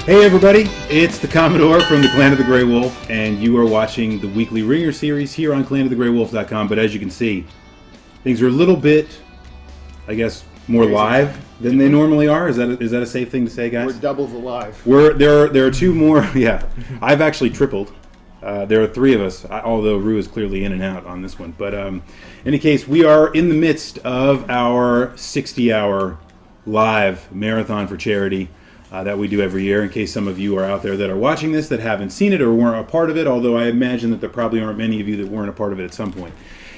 Hey everybody, it's the Commodore from the Clan of the Grey Wolf, and you are watching the weekly Wringer series here on clanofthegraywolf.com. But as you can see, things are a little bit, I guess, more live than they normally are. Is that a safe thing to say, guys? We're double the live. There are two more. Yeah, I've actually tripled. There are three of us, although Rue is clearly in and out on this one. But in any case, we are in the midst of our 60-hour live marathon for charity that we do every year. In case some of you are out there that are watching this that haven't seen it or weren't a part of it, although I imagine that there probably aren't many of you that weren't a part of it at some point.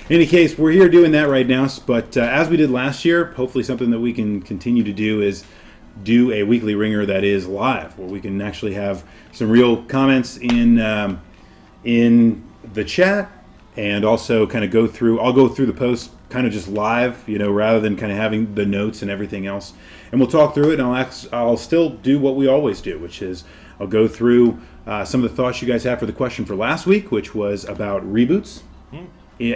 In any case, we're here doing that right now, but as we did last year, hopefully something that we can continue to do is do a weekly Ringer that is live, where we can actually have some real comments in the chat, and also kind of I'll go through the posts kind of just live, rather than kind of having the notes and everything else. And we'll talk through it, and I'll still do what we always do, which is I'll go through some of the thoughts you guys have for the question for last week, which was about reboots.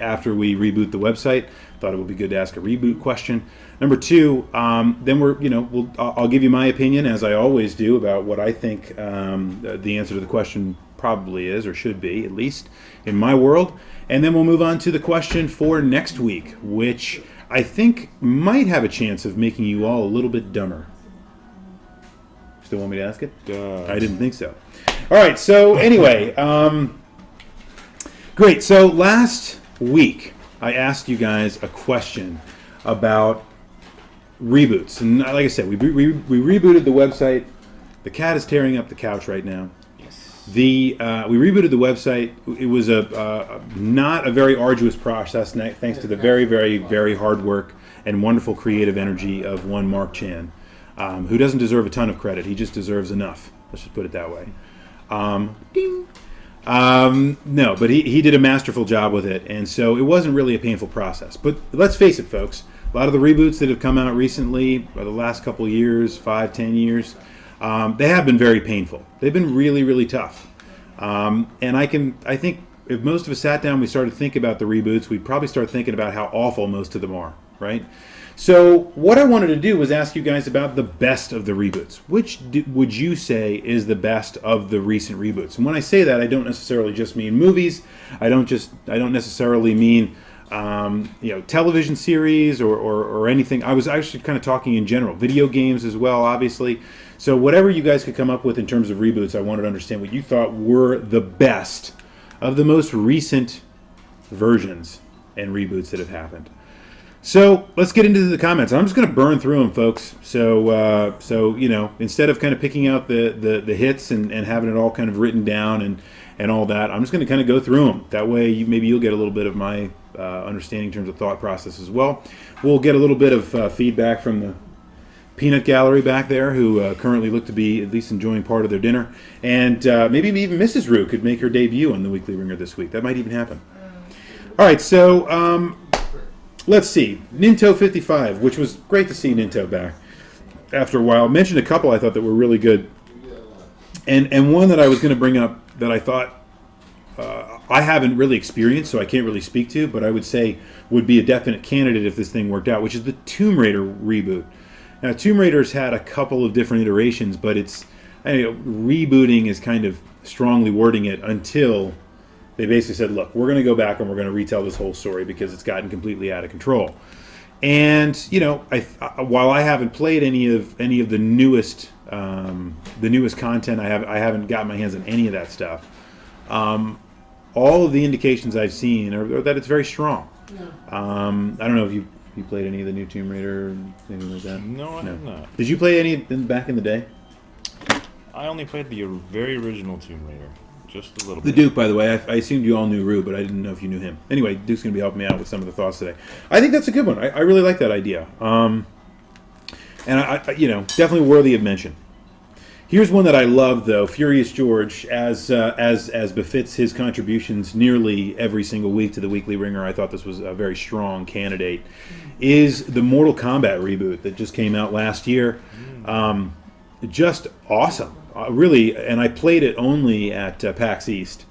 After we reboot the website, thought it would be good to ask a reboot question. Number two, then I'll give you my opinion, as I always do, about what I think the answer to the question probably is, or should be, at least in my world. And then we'll move on to the question for next week, which I think might have a chance of making you all a little bit dumber. Still want me to ask it? I didn't think so. All right, so anyway, great. So last week, I asked you guys a question about reboots. And like I said, we rebooted the website. The cat is tearing up the couch right now. We rebooted the website. It was not a very arduous process, thanks to the very, very, very hard work and wonderful creative energy of one Mark Chan, who doesn't deserve a ton of credit. He just deserves enough. Let's just put it that way. Ding. No, but he did a masterful job with it, and so it wasn't really a painful process. But let's face it, folks. A lot of the reboots that have come out recently, or the last couple of years, 5, 10 years, they have been very painful. They've been really, really tough. And I think if most of us sat down and we started to think about the reboots, we'd probably start thinking about how awful most of them are, right? So what I wanted to do was ask you guys about the best of the reboots. Which would you say is the best of the recent reboots? And when I say that, I don't necessarily just mean movies. I don't necessarily mean television series or anything. I was actually kind of talking in general. Video games as well, obviously. So whatever you guys could come up with in terms of reboots, I wanted to understand what you thought were the best of the most recent versions and reboots that have happened. So let's get into the comments. I'm just going to burn through them, folks. So instead of kind of picking out the hits and having it all kind of written down and all that, I'm just going to kind of go through them. That way, maybe you'll get a little bit of my understanding in terms of thought process as well. We'll get a little bit of feedback from the Peanut Gallery back there, who currently look to be at least enjoying part of their dinner. And maybe even Mrs. Rue could make her debut on the Weekly Ringer this week. That might even happen. All right, so let's see. Ninto55, which was great to see Ninto back after a while. Mentioned a couple I thought that were really good. And one that I was going to bring up that I thought I haven't really experienced, so I can't really speak to, but I would say would be a definite candidate if this thing worked out, which is the Tomb Raider reboot. Now, Tomb Raider's had a couple of different iterations, but rebooting is kind of strongly wording it until they basically said, look, we're going to go back and we're going to retell this whole story because it's gotten completely out of control. And, while I haven't played any of the newest content, I haven't gotten my hands on any of that stuff. All of the indications I've seen are that it's very strong. Yeah. I don't know if you played any of the new Tomb Raider or anything like that? No, I have not. Did you play any back in the day? I only played the very original Tomb Raider. Just a little bit. The Duke, by the way. I assumed you all knew Rue, but I didn't know if you knew him. Anyway, Duke's going to be helping me out with some of the thoughts today. I think that's a good one. I really like that idea. And I definitely worthy of mention. Here's one that I love, though. Furious George, as befits his contributions nearly every single week to the Weekly Ringer. I thought this was a very strong candidate. Is the Mortal Kombat reboot that just came out last year. Just awesome, really. And I played it only at PAX East,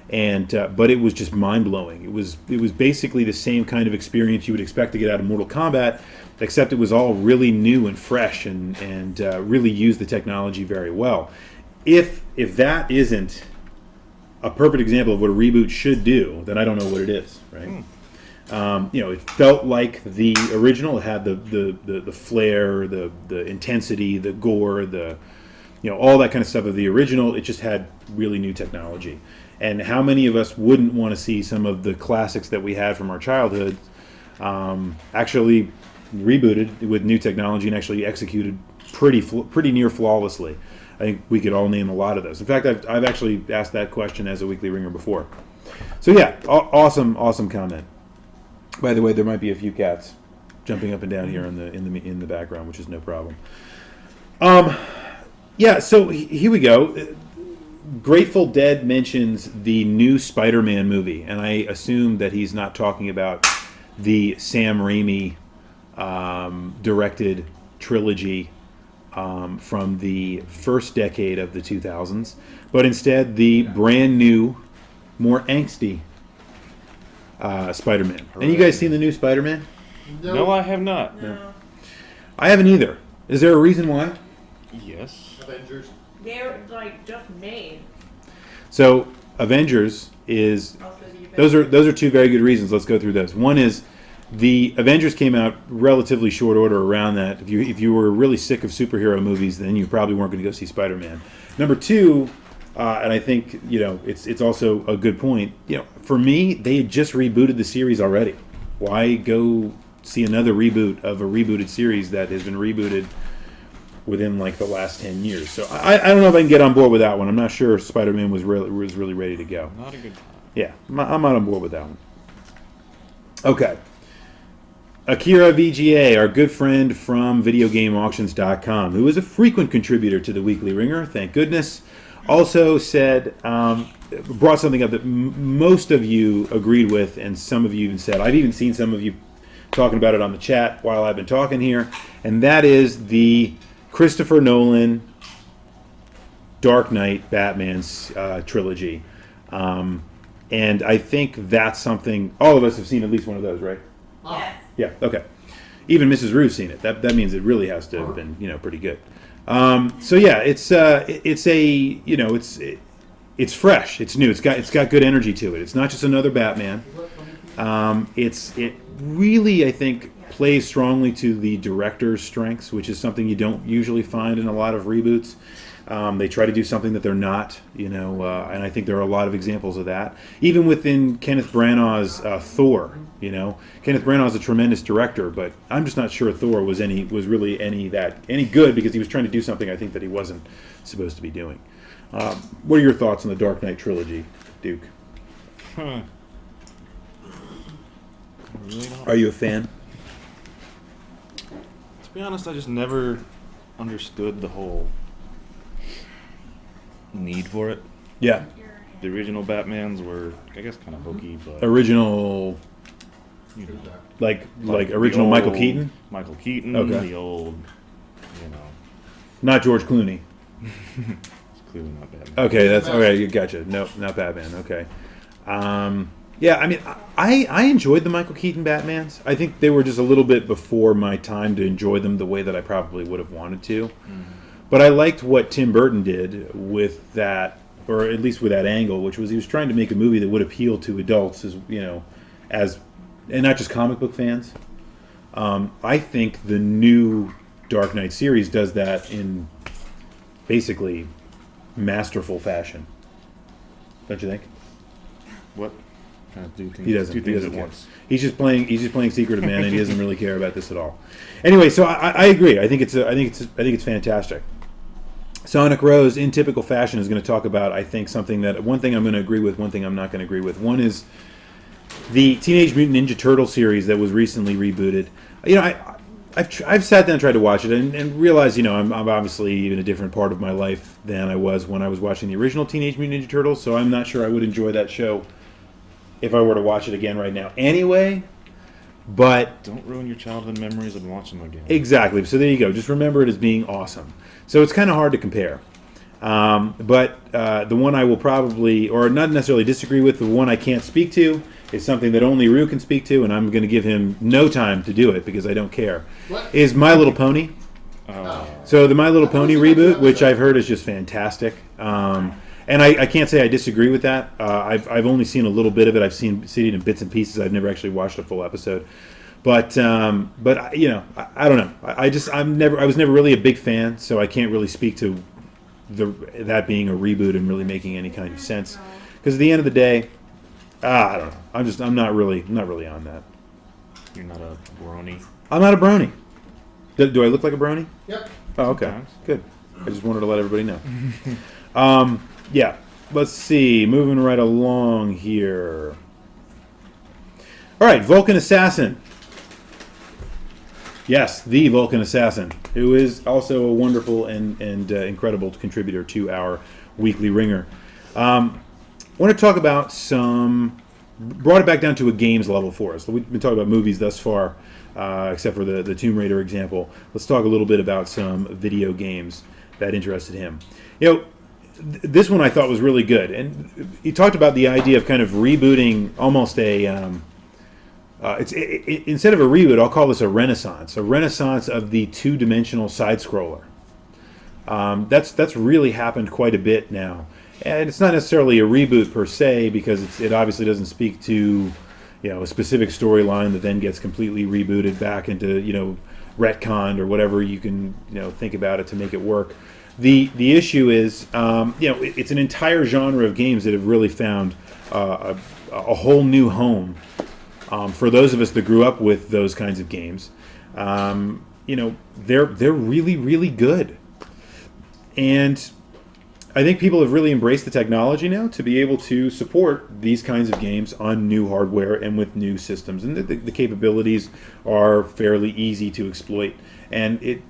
but it was just mind blowing. It was basically the same kind of experience you would expect to get out of Mortal Kombat, except it was all really new and fresh and really used the technology very well. if that isn't a perfect example of what a reboot should do, then I don't know what it is, right? It felt like the original. It had the flair, the intensity, the gore, all that kind of stuff of the original. It just had really new technology. And how many of us wouldn't want to see some of the classics that we had from our childhood actually rebooted with new technology and actually executed pretty near flawlessly? I think we could all name a lot of those. In fact, I've actually asked that question as a Weekly Ringer before. So yeah, awesome comment. By the way, there might be a few cats jumping up and down here in the background, which is no problem. Yeah, so here we go. Grateful Dead mentions the new Spider-Man movie, and I assume that he's not talking about the Sam Raimi directed trilogy from the first decade of the 2000s, but instead the brand new, more angsty Spider-Man. And you guys seen the new Spider-Man? No, I have not. No. I haven't either. Is there a reason why? Yes. Avengers. They're like just made. So Avengers is those are two very good reasons. Let's go through those. One is the Avengers came out relatively short order around that. If you were really sick of superhero movies, then you probably weren't going to go see Spider-Man. Number two, and I think it's also a good point. For me, they had just rebooted the series already. Why go see another reboot of a rebooted series that has been rebooted within like the last 10 years? So I don't know if I can get on board with that one. I'm not sure if Spider-Man was really ready to go. Not a good time. Yeah, I'm not on board with that one. Okay. Akira VGA, our good friend from VideoGameAuctions.com, who is a frequent contributor to the Weekly Ringer, thank goodness, also said, brought something up that most of you agreed with, and some of you even said, I've even seen some of you talking about it on the chat while I've been talking here, and that is the Christopher Nolan Dark Knight Batman's trilogy. And I think that's something all of us have seen at least one of those, right? Yes. Yeah. Okay. Even Mrs. Rue's seen it. That means it really has to have been pretty good. So yeah, it's fresh. It's new. It's got good energy to it. It's not just another Batman. It really, I think, plays strongly to the director's strengths, which is something you don't usually find in a lot of reboots. They try to do something that they're not, and I think there are a lot of examples of that. Even within Kenneth Branagh's Thor, Kenneth Branagh is a tremendous director, but I'm just not sure Thor was really any good, because he was trying to do something I think that he wasn't supposed to be doing. What are your thoughts on the Dark Knight trilogy, Duke? Really not. Are you a fan? To be honest, I just never understood the whole need for it. Yeah. The original Batmans were, I guess, kind of hokey, but Original, like original the Michael old Keaton? Michael Keaton, Okay. the old, Not George Clooney. it's clearly not Batman. Okay, that's okay. Gotcha. No, not Batman. Okay. Yeah, I mean, I enjoyed the Michael Keaton Batmans. I think they were just a little bit before my time to enjoy them the way that I probably would have wanted to. Mm-hmm. But I liked what Tim Burton did with that, or at least with that angle, which was he was trying to make a movie that would appeal to adults, and not just comic book fans. I think the new Dark Knight series does that in basically masterful fashion. Don't you think? What? Kind of do things, He doesn't. do He things doesn't at care. once. He's just playing Secret of Man, and he doesn't really care about this at all. Anyway, so I agree. I think it's fantastic. Sonic Rose, in typical fashion, is going to talk about, I think, one thing I'm going to agree with, one thing I'm not going to agree with. One is the Teenage Mutant Ninja Turtle series that was recently rebooted. I've sat down and tried to watch it and realized, I'm obviously in a different part of my life than I was when I was watching the original Teenage Mutant Ninja Turtles, so I'm not sure I would enjoy that show if I were to watch it again right now anyway. But Don't ruin your childhood memories and watch them again. exactly. So there you go. Just remember it as being awesome. So it's kind of hard to compare. But the one I will probably, or not necessarily disagree with, the one I can't speak to is something that only Rue can speak to, and I'm going to give him no time to do it because I don't care, is My Little Pony. So the My Little Pony reboot, which I've heard is just fantastic. And I can't say I disagree with that. I've only seen a little bit of it. I've seen it in bits and pieces. I've never actually watched a full episode. But you know, I don't know. I was never really a big fan, so I can't really speak to that being a reboot and really making any kind of sense. Because at the end of the day, I don't know. I'm not really on that. You're not a brony. I'm not a brony. Do I look like a brony? Yep. Oh, okay. Sometimes. Good. I just wanted to let everybody know. Yeah. Let's see. Moving right along here. All right. Vulcan Assassin. Yes, the Vulcan Assassin, who is also a wonderful and incredible contributor to our weekly Ringer. I want to talk about brought it back down to a games level for us. We've been talking about movies thus far, except for the Tomb Raider example. Let's talk a little bit about some video games that interested him. You know, this one I thought was really good. And he talked about the idea of kind of rebooting almost instead of a reboot, I'll call this a renaissance of the two-dimensional side-scroller. That's really happened quite a bit now, and it's not necessarily a reboot per se because it obviously doesn't speak to a specific storyline that then gets completely rebooted back into retconned or whatever you can think about it to make it work. The issue is it's an entire genre of games that have really found a whole new home. For those of us that grew up with those kinds of games, they're really, really good. And I think people have really embraced the technology now to be able to support these kinds of games on new hardware and with new systems. And the capabilities are fairly easy to exploit. And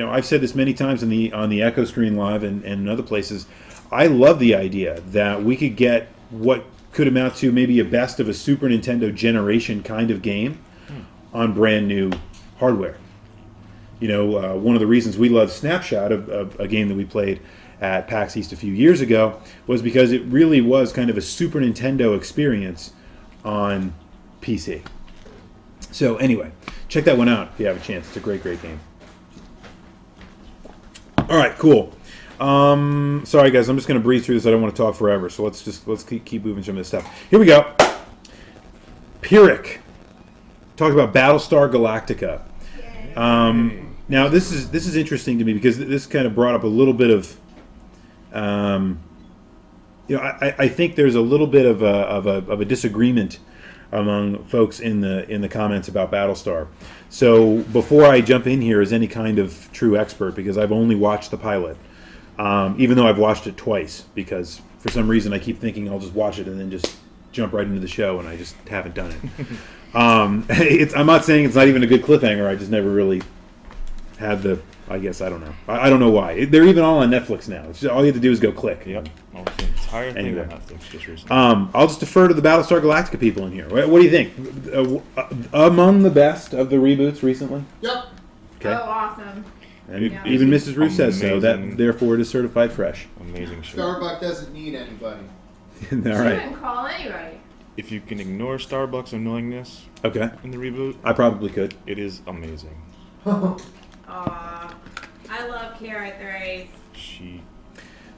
I've said this many times on the Echo Screen Live and in other places. I love the idea that we could get what could amount to maybe a best of a Super Nintendo generation kind of game on brand new hardware. One of the reasons we love Snapshot, a game that we played at PAX East a few years ago, was because it really was kind of a Super Nintendo experience on PC. So anyway, check that one out if you have a chance. It's a great, great game. All right, cool. Sorry guys, I'm just going to breeze through this. I don't want to talk forever, so let's keep moving some of this stuff. Here we go. Pyrrhic. Talk about Battlestar Galactica. Now this is interesting to me because this kind of brought up a little bit of, I think there's a little bit of a disagreement among folks in the comments about Battlestar. So before I jump in here as any kind of true expert, because I've only watched the pilot. Even though I've watched it twice, because for some reason I keep thinking I'll just watch it and then just jump right into the show, and I just haven't done it. I'm not saying it's not even a good cliffhanger. I just never really had I guess I don't know. I don't know why. They're even all on Netflix now. It's just, all you have to do is go click. Yep. The entire thing Anyway. on Netflix just recently. I'll just defer to the Battlestar Galactica people in here. What do you think? Among the best of the reboots recently? Yep. Okay. Oh, awesome. And Yeah. even Mrs. Ruth says so. That Amazing. therefore it is certified fresh. Amazing show. Starbucks doesn't need anybody. All She right. didn't call anybody. If you can ignore Starbucks' annoyingness Okay. in the reboot, I probably could. it is amazing. Aw. I love Kara Thrace. She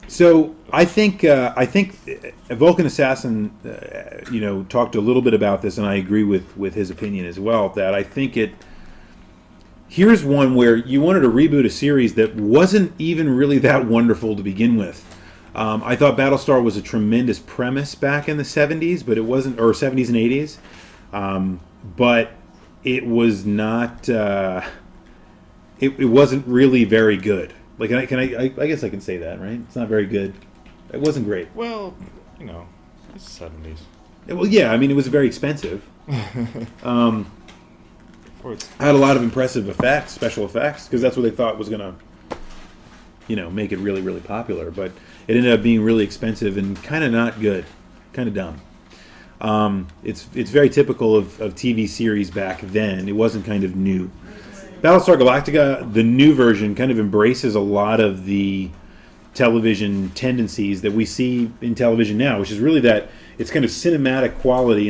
So I think Vulcan Assassin, talked a little bit about this, and I agree with his opinion as well. That I think here's one where you wanted to reboot a series that wasn't even really that wonderful to begin with. I thought Battlestar was a tremendous premise back in the 70s, but it wasn't, or 70s and 80s. But it was not. It wasn't really very good. Like, I guess I can say that, right? It's not very good. It wasn't great. well, it's the 70s. Well, yeah, I mean, it was very expensive. Or it's Had a lot of impressive effects, special effects, because that's what they thought was going to, make it really, really popular. But it ended up being really expensive and kind of not good, kind of dumb. It's very typical of TV series back then. It wasn't kind of new. Battlestar Galactica, the new version, kind of embraces a lot of the television tendencies that we see in television now, which is really that it's kind of cinematic quality